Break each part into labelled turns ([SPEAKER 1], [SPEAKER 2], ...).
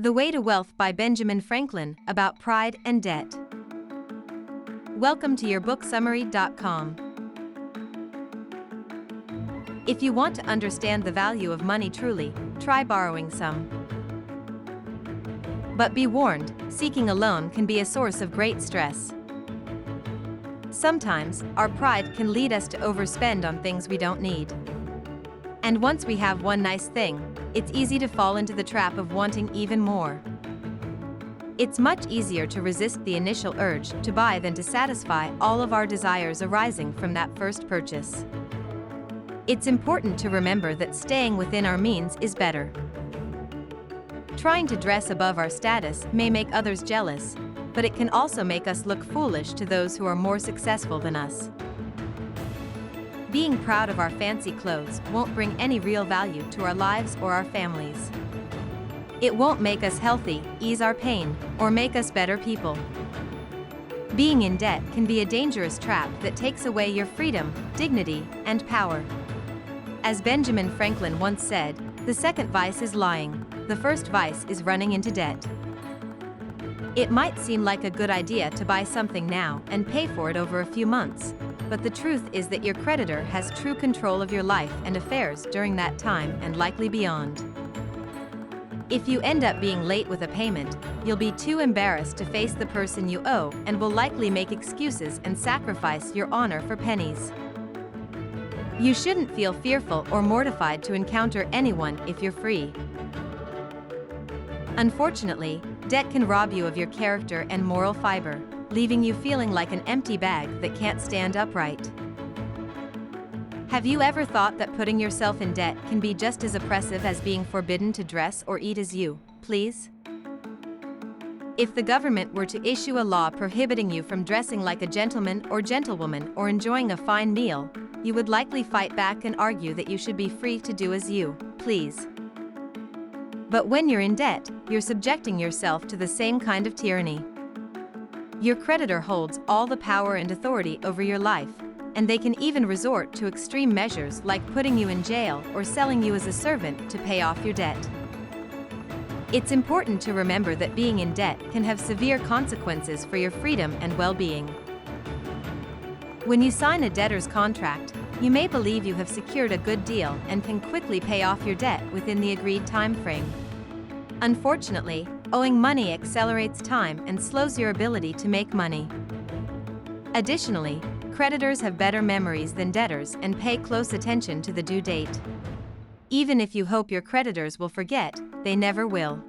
[SPEAKER 1] The Way to Wealth by Benjamin Franklin, about pride and debt. Welcome to yourbooksummary.com. If you want to understand the value of money truly, try borrowing some. But be warned, seeking a loan can be a source of great stress. Sometimes, our pride can lead us to overspend on things we don't need. And once we have one nice thing, it's easy to fall into the trap of wanting even more. It's much easier to resist the initial urge to buy than to satisfy all of our desires arising from that first purchase. It's important to remember that staying within our means is better. Trying to dress above our status may make others jealous, but it can also make us look foolish to those who are more successful than us. Being proud of our fancy clothes won't bring any real value to our lives or our families. It won't make us healthy, ease our pain, or make us better people. Being in debt can be a dangerous trap that takes away your freedom, dignity, and power. As Benjamin Franklin once said, the second vice is lying, the first vice is running into debt. It might seem like a good idea to buy something now and pay for it over a few months, but the truth is that your creditor has true control of your life and affairs during that time and likely beyond. If you end up being late with a payment, you'll be too embarrassed to face the person you owe and will likely make excuses and sacrifice your honor for pennies. You shouldn't feel fearful or mortified to encounter anyone if you're free. Unfortunately, debt can rob you of your character and moral fiber, leaving you feeling like an empty bag that can't stand upright. Have you ever thought that putting yourself in debt can be just as oppressive as being forbidden to dress or eat as you please? If the government were to issue a law prohibiting you from dressing like a gentleman or gentlewoman or enjoying a fine meal, you would likely fight back and argue that you should be free to do as you please. But when you're in debt, you're subjecting yourself to the same kind of tyranny. Your creditor holds all the power and authority over your life, and they can even resort to extreme measures like putting you in jail or selling you as a servant to pay off your debt. It's important to remember that being in debt can have severe consequences for your freedom and well-being. When you sign a debtor's contract, you may believe you have secured a good deal and can quickly pay off your debt within the agreed time frame. Unfortunately, owing money accelerates time and slows your ability to make money. Additionally, creditors have better memories than debtors and pay close attention to the due date. Even if you hope your creditors will forget, they never will.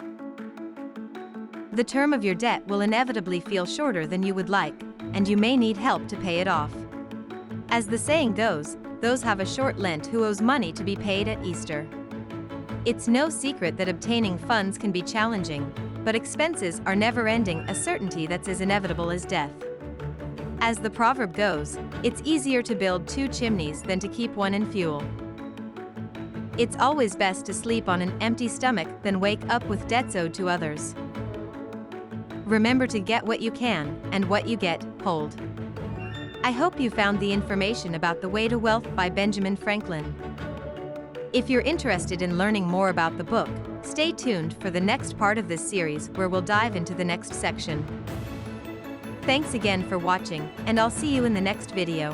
[SPEAKER 1] The term of your debt will inevitably feel shorter than you would like, and you may need help to pay it off. As the saying goes, those have a short Lent who owes money to be paid at Easter. It's no secret that obtaining funds can be challenging, but expenses are never-ending, a certainty that's as inevitable as death. As the proverb goes, it's easier to build two chimneys than to keep one in fuel. It's always best to sleep on an empty stomach than wake up with debts owed to others. Remember to get what you can, and what you get, hold. I hope you found the information about The Way to Wealth by Benjamin Franklin. If you're interested in learning more about the book, stay tuned for the next part of this series where we'll dive into the next section. Thanks again for watching, and I'll see you in the next video.